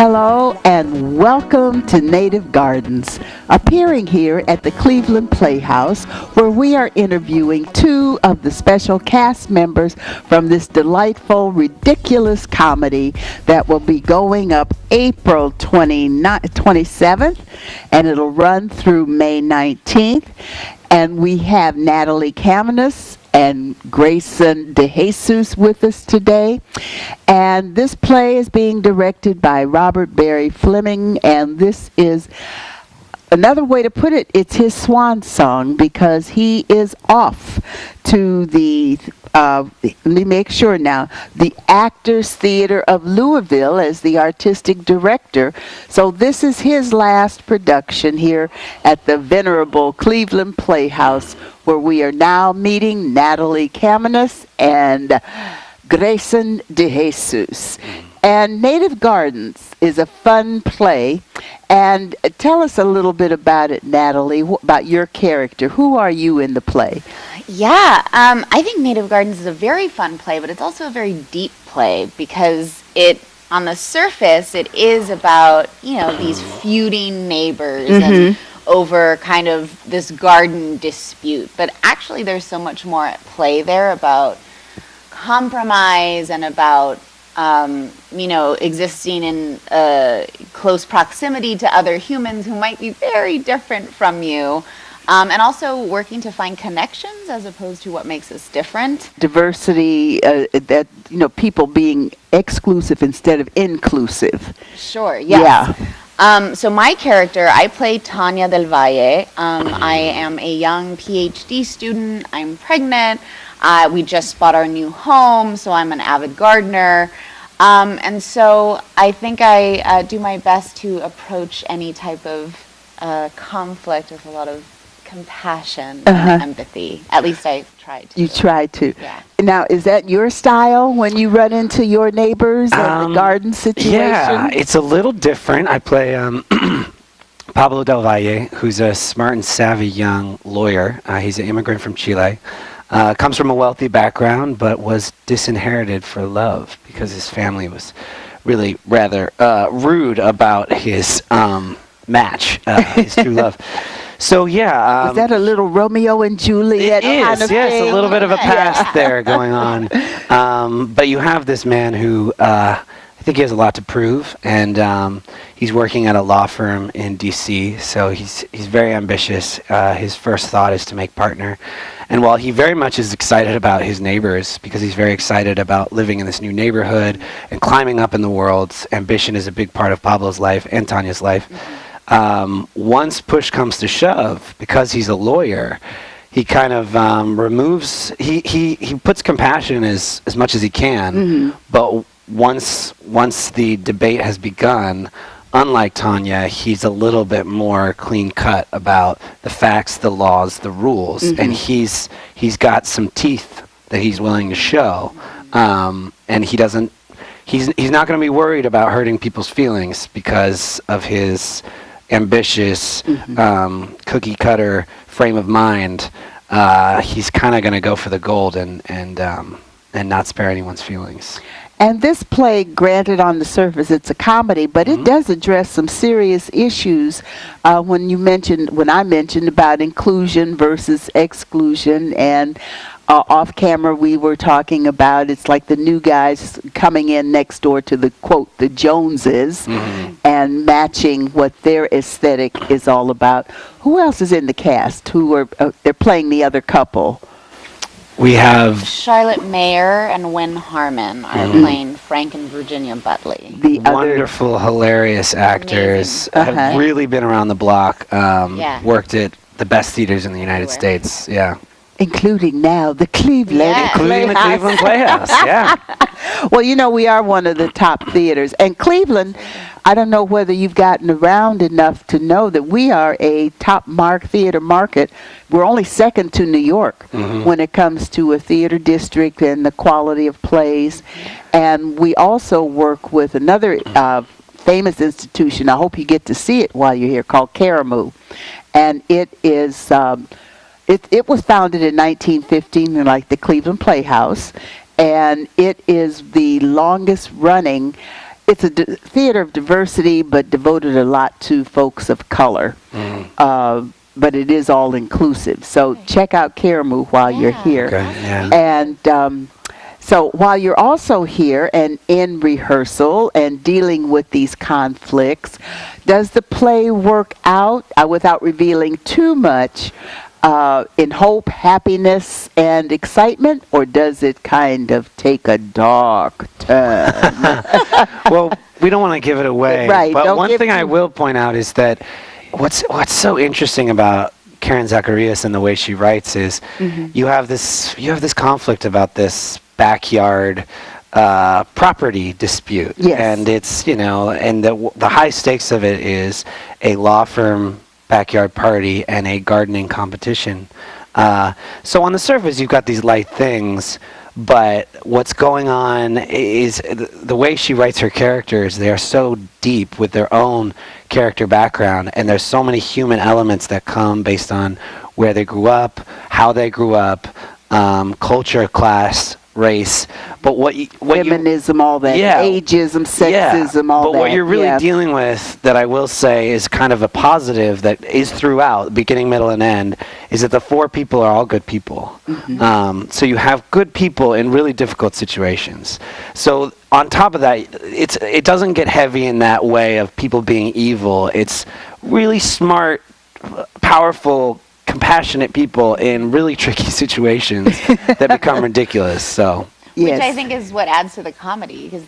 Hello and welcome to Native Gardens, appearing here at the Cleveland Playhouse, where we are interviewing two of the special cast members from this delightful, ridiculous comedy that will be going up April 27th, and it'll run through May 19th. And we have Natalie Camunus and Greyson DeJesus with us today. And this play is being directed by Robert Barry Fleming, and this is another way to put it, it's his swan song, because he is off to the let me make sure now, the Actors Theater of Louisville as the artistic director. So this is his last production here at the venerable Cleveland Playhouse, where we are now meeting Natalie Camunus and Greyson DeJesus. And Native Gardens is a fun play. And tell us a little bit about it, Natalie, about your character. Who are you in the play? Yeah, I think Native Gardens is a very fun play, but it's also a very deep play because on the surface, it is about, these feuding neighbors and over kind of this garden dispute. But actually, there's so much more at play there about compromise and about existing in close proximity to other humans who might be very different from you, and also working to find connections as opposed to what makes us different. Diversity, that people being exclusive instead of inclusive. Sure. Yes. Yeah. So my character, I play Tania del Valle. I am a young PhD student. I'm pregnant. We just bought our new home, so I'm an avid gardener. And so I think I do my best to approach any type of conflict with a lot of compassion and empathy. At least I tried to. You tried to. Yeah. Now, is that your style when you run into your neighbors and the garden situation? Yeah, it's a little different. I play Pablo del Valle, who's a smart and savvy young lawyer. He's an immigrant from Chile. Comes from a wealthy background, but was disinherited for love because his family was really rather rude about his match, his true love. So yeah, is that a little Romeo and Juliet kind of yes, thing? a little bit of a past there going on. But you have this man who I think he has a lot to prove, and he's working at a law firm in D.C. So he's very ambitious. His first thought is to make partner. And while he very much is excited about his neighbors, because he's very excited about living in this new neighborhood and climbing up in the world, ambition is a big part of Pablo's life and Tania's life. Once push comes to shove, because he's a lawyer, he kind of removes, he puts compassion as much as he can, but once the debate has begun, unlike Tania, he's a little bit more clean-cut about the facts, the laws, the rules, and he's got some teeth that he's willing to show, and he's not going to be worried about hurting people's feelings because of his ambitious, cookie-cutter frame of mind. He's kind of going to go for the gold and not spare anyone's feelings. And this play, granted on the surface, it's a comedy, but it does address some serious issues. When I mentioned about inclusion versus exclusion, and off camera we were talking about it's like the new guys coming in next door to the quote the Joneses and matching what their aesthetic is all about. Who else is in the cast? They're playing the other couple? We have Charlotte Mayer and Wynn Harmon are playing Frank and Virginia Butley. The wonderful, hilarious actors. Have really been around the block. Worked at the best theaters in the United States. Yeah. Including now the Cleveland Including the Cleveland Playhouse, yeah. Well, we are one of the top theaters. And Cleveland, I don't know whether you've gotten around enough to know that we are a top theater market. We're only second to New York when it comes to a theater district and the quality of plays. And we also work with another famous institution. I hope you get to see it while you're here, called Caramoo. And it is... It was founded in 1915, like the Cleveland Playhouse, and it is the longest running it's a theater of diversity, but devoted a lot to folks of color. But it is all inclusive. So check out Karamu while you're here. Okay, yeah. And so while you're also here and in rehearsal and dealing with these conflicts, does the play work out without revealing too much in hope, happiness, and excitement, or does it kind of take a dark turn? Well, we don't want to give it away. Right, But don't one give thing I too- will point out is that what's so interesting about Karen Zacharias and the way she writes is you have this conflict about this backyard property dispute. Yes. And it's, and the high stakes of it is a law firm backyard party and a gardening competition. So on the surface, you've got these light things, but what's going on is the way she writes her characters, they are so deep with their own character background, and there's so many human elements that come based on where they grew up, how they grew up, culture, class, race, but Feminism, all that, ageism, sexism, all that. But what you're really dealing with, that I will say is kind of a positive that is throughout, beginning, middle, and end, is that the four people are all good people. So you have good people in really difficult situations. So on top of that, it doesn't get heavy in that way of people being evil. It's really smart, powerful, compassionate people in really tricky situations that become ridiculous. So Which I think is what adds to the comedy, because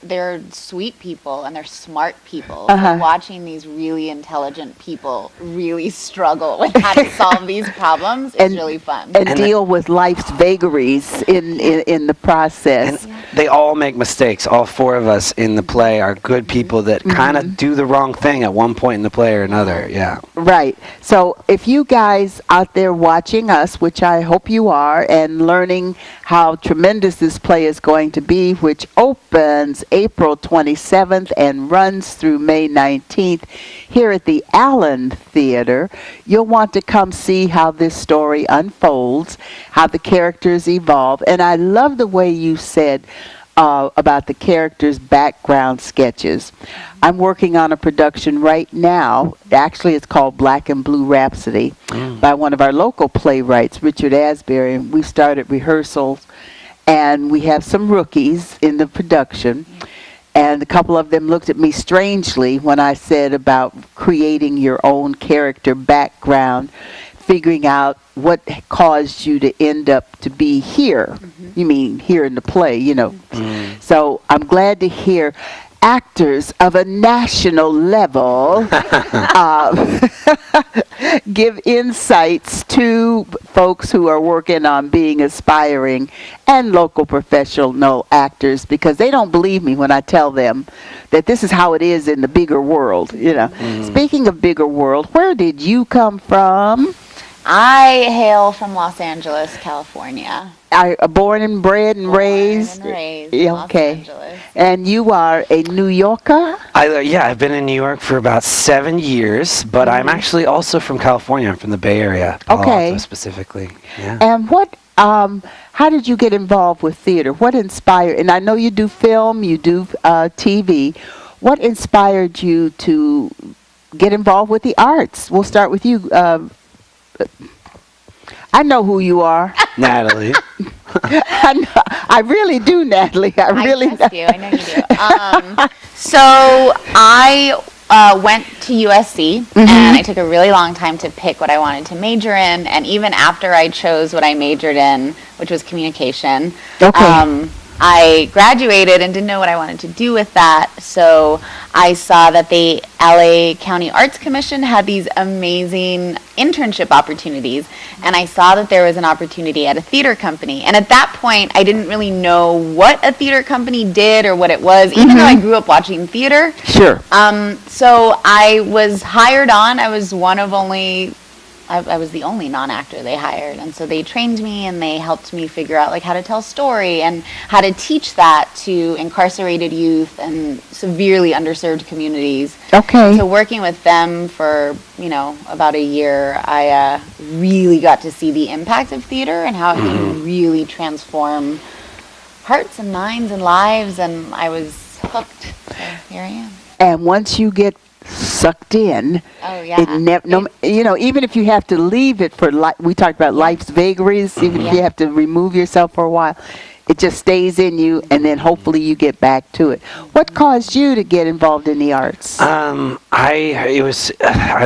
they're sweet people and they're smart people. So watching these really intelligent people really struggle with how to solve these problems is really fun. And deal with life's vagaries in the process. And they all make mistakes. All four of us in the play are good people that kind of do the wrong thing at one point in the play or another. Yeah. Right. So if you guys out there watching us, which I hope you are, and learning how tremendous this play is going to be, which opens April 27th and runs through May 19th here at the Allen Theater, you'll want to come see how this story unfolds, how the characters evolve. And I love the way you said about the characters' background sketches. I'm working on a production right now. Actually, it's called Black and Blue Rhapsody by one of our local playwrights, Richard Asbury. And we started rehearsals, and we have some rookies in the production. And a couple of them looked at me strangely when I said about creating your own character background, figuring out what caused you to end up to be here. You mean here in the play, So I'm glad to hear actors of a national level give insights to folks who are working on being aspiring and local professional actors, because they don't believe me when I tell them that this is how it is in the bigger world. Speaking of bigger world, where did you come from? I hail from Los Angeles, California. Born and bred and raised? Born and raised Yeah, in Los Angeles. And you are a New Yorker? I've been in New York for about 7 years, but I'm actually also from California. I'm from the Bay Area, Palo Alto specifically. Yeah. And how did you get involved with theater? What inspired, and I know you do film, you do TV. What inspired you to get involved with the arts? We'll start with you. I know who you are. Natalie. I really do, Natalie. I trust you. I know you do. So I went to USC, and I took a really long time to pick what I wanted to major in. And even after I chose what I majored in, which was communication, I graduated and didn't know what I wanted to do with that. So I saw that the LA County Arts Commission had these amazing internship opportunities, and I saw that there was an opportunity at a theater company. And at that point, I didn't really know what a theater company did or what it was, even though I grew up watching theater. Sure. So I was hired on. I was I was the only non-actor they hired, and so they trained me and they helped me figure out how to tell story and how to teach that to incarcerated youth and severely underserved communities. Okay. So working with them for about a year, I really got to see the impact of theater and how it can really transform hearts and minds and lives, and I was hooked. So here I am. And once you get sucked in, Oh yeah. Even if you have to leave it for, we talked about life's vagaries, even if you have to remove yourself for a while, it just stays in you, and then hopefully you get back to it. What caused you to get involved in the arts? I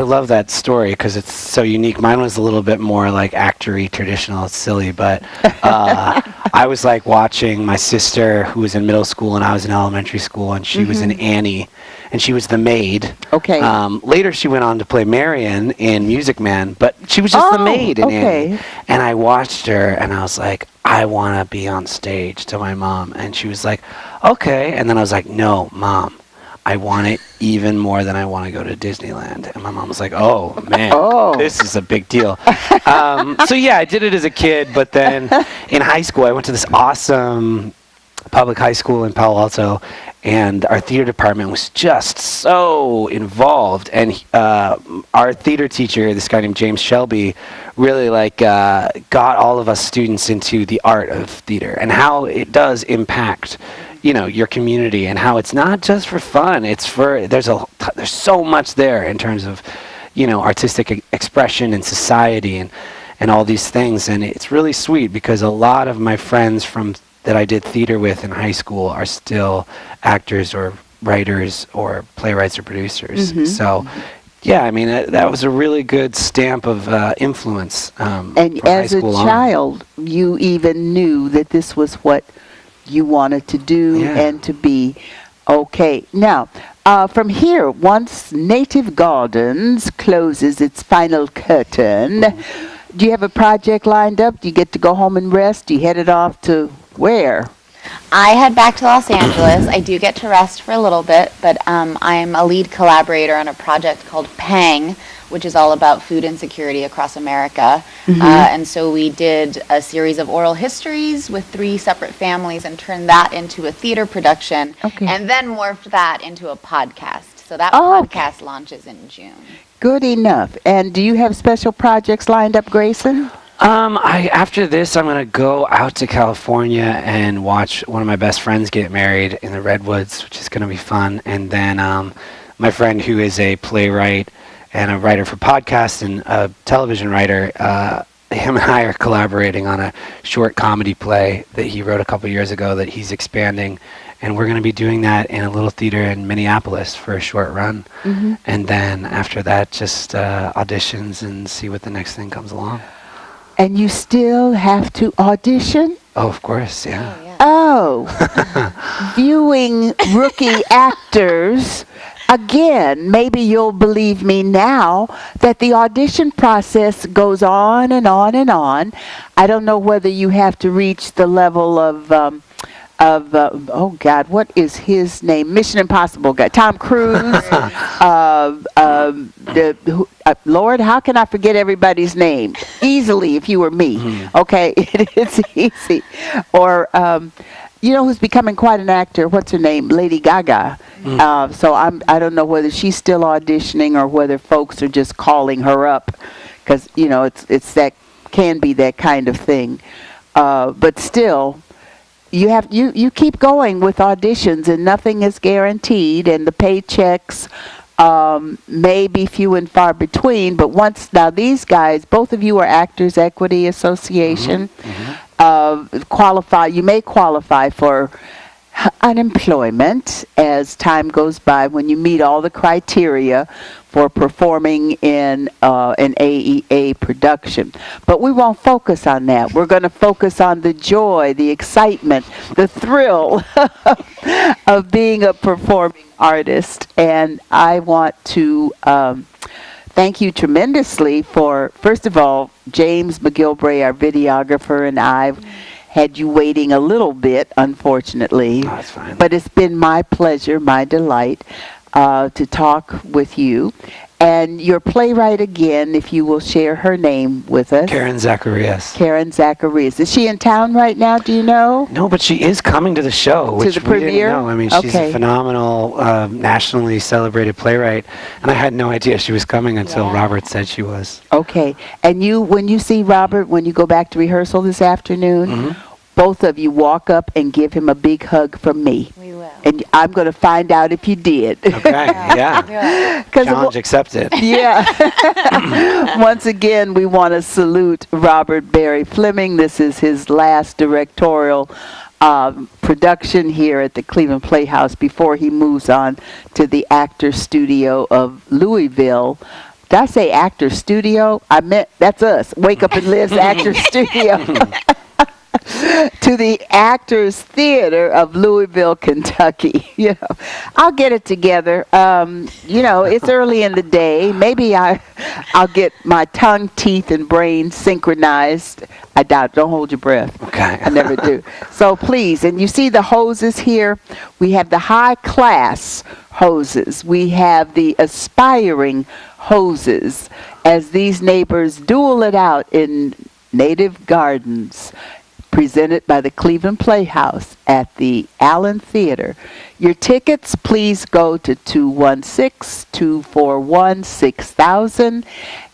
love that story because it's so unique. Mine was a little bit more like actory, traditional, it's silly, but I was like watching my sister who was in middle school and I was in elementary school, and she was in Annie, and she was the maid. Okay. Later she went on to play Marion in Music Man, but she was just the maid in Annie. And I watched her and I was like, I want to be on stage, to my mom. And she was like, okay. And then I was like, no, Mom, I want it even more than I want to go to Disneyland. And my mom was like, oh, man, this is a big deal. So, yeah, I did it as a kid. But then in high school, I went to this awesome public high school in Palo Alto, and our theater department was just so involved. And our theater teacher, this guy named James Shelby, really got all of us students into the art of theater and how it does impact, your community, and how it's not just for fun. It's for there's so much there in terms of, artistic expression and society and all these things. And it's really sweet because a lot of my friends that I did theater with in high school are still actors or writers or playwrights or producers. So, yeah, I mean, that was a really good stamp of influence. And as a child, you even knew that this was what you wanted to do and to be. Okay. Now, from here, once Native Gardens closes its final curtain, do you have a project lined up? Do you get to go home and rest? Do you head it off to where? I head back to Los Angeles. I do get to rest for a little bit, but I'm a lead collaborator on a project called PANG, which is all about food insecurity across America. And so we did a series of oral histories with 3 separate families and turned that into a theater production, and then morphed that into a podcast. So that podcast launches in June. Good enough. And do you have special projects lined up, Greyson? After this, I'm going to go out to California and watch one of my best friends get married in the Redwoods, which is going to be fun. And then my friend who is a playwright and a writer for podcasts and a television writer, him and I are collaborating on a short comedy play that he wrote a couple years ago that he's expanding. And we're going to be doing that in a little theater in Minneapolis for a short run. And then after that, just auditions and see what the next thing comes along. And you still have to audition? Oh, of course, yeah. Viewing rookie actors, again, maybe you'll believe me now that the audition process goes on and on and on. I don't know whether you have to reach the level of oh God, what is his name? Mission Impossible guy, Tom Cruise. Lord, how can I forget everybody's name? Easily, if you were me. Okay, it's easy. Or who's becoming quite an actor? What's her name? Lady Gaga. So I don't know whether she's still auditioning or whether folks are just calling her up, because it's that can be that kind of thing. But still. You keep going with auditions, and nothing is guaranteed, and the paychecks may be few and far between. But now these guys, both of you are Actors Equity Association. You may qualify for unemployment as time goes by when you meet all the criteria for performing in an AEA production. But we won't focus on that. We're going to focus on the joy, the excitement, the thrill of being a performing artist. And I want to thank you tremendously for, first of all, James McGilbray, our videographer, and I had you waiting a little bit, unfortunately. Oh, that's fine. But it's been my pleasure, my delight, to talk with you. And your playwright again, if you will share her name with us. Karen Zacharias. Karen Zacharias. Is she in town right now, do you know? No, but she is coming to the show, which the we didn't premiere? know. I mean, she's a phenomenal, nationally celebrated playwright, and I had no idea she was coming until Robert said she was. Okay. And when you see Robert, when you go back to rehearsal this afternoon, both of you walk up and give him a big hug from me. We will. And I'm going to find out if you did. Okay, yeah. Challenge accepted. Yeah. Once again, we want to salute Robert Barry Fleming. This is his last directorial production here at the Cleveland Playhouse before he moves on to the Actor Studio of Louisville. Did I say Actor Studio? I meant, that's us. Wake Up and Live's Actor Studio. To the Actors Theater of Louisville, Kentucky. You know, I'll get it together. You know, it's early in the day. Maybe I'll get my tongue, teeth, and brain synchronized. I doubt. Don't hold your breath. Okay. I never do. So please, and you see the hoses here. We have the high class hoses. We have the aspiring hoses as these neighbors duel it out in Native Gardens, presented by the Cleveland Playhouse at the Allen Theater. Your tickets, please go to 216-241-6000,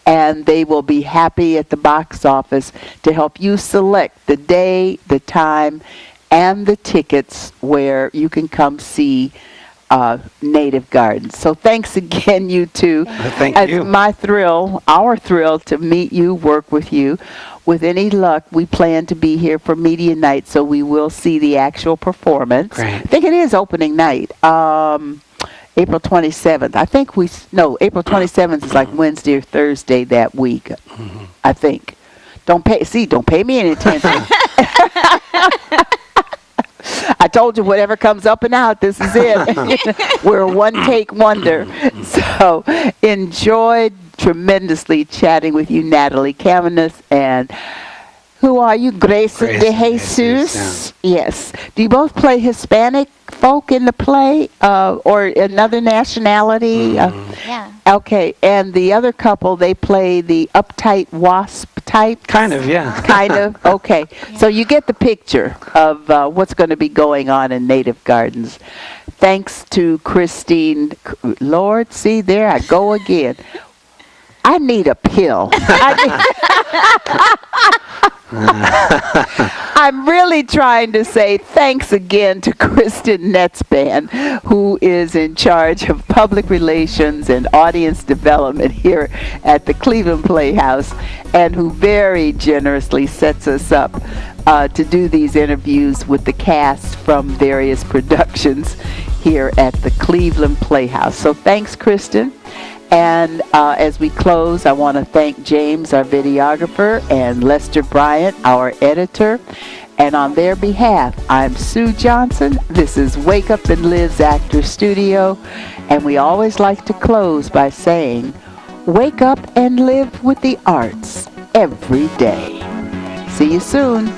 and they will be happy at the box office to help you select the day, the time, and the tickets where you can come see Native Gardens. So thanks again, you two. Thank you. It's my thrill, our thrill, to meet you, work with you. With any luck, we plan to be here for media night, so we will see the actual performance. Great. I think it is opening night, April 27th. I think April 27th is like Wednesday or Thursday that week. I think. Don't pay me any attention. I told you, whatever comes up and out, this is it. We're a one-take wonder. So enjoyed tremendously chatting with you, Natalie Camunus, and who are you? Greyson DeJesus. Yes. Do you both play Hispanic folk in the play, or another nationality? Yeah. Okay. And the other couple, they play the uptight wasp type? Kind of, yeah. Kind of? Okay. Yeah. So you get the picture of what's going to be going on in Native Gardens. Thanks to Christine. Lord, see, there I go again. I need a pill. I'm really trying to say thanks again to Kristen Netzband, who is in charge of public relations and audience development here at the Cleveland Playhouse, and who very generously sets us up to do these interviews with the cast from various productions here at the Cleveland Playhouse. So thanks, Kristen. And as we close, I want to thank James, our videographer, and Lester Bryant, our editor. And on their behalf, I'm Sue Johnson. This is Wake Up and Live's Actor Studio. And we always like to close by saying, wake up and live with the arts every day. See you soon.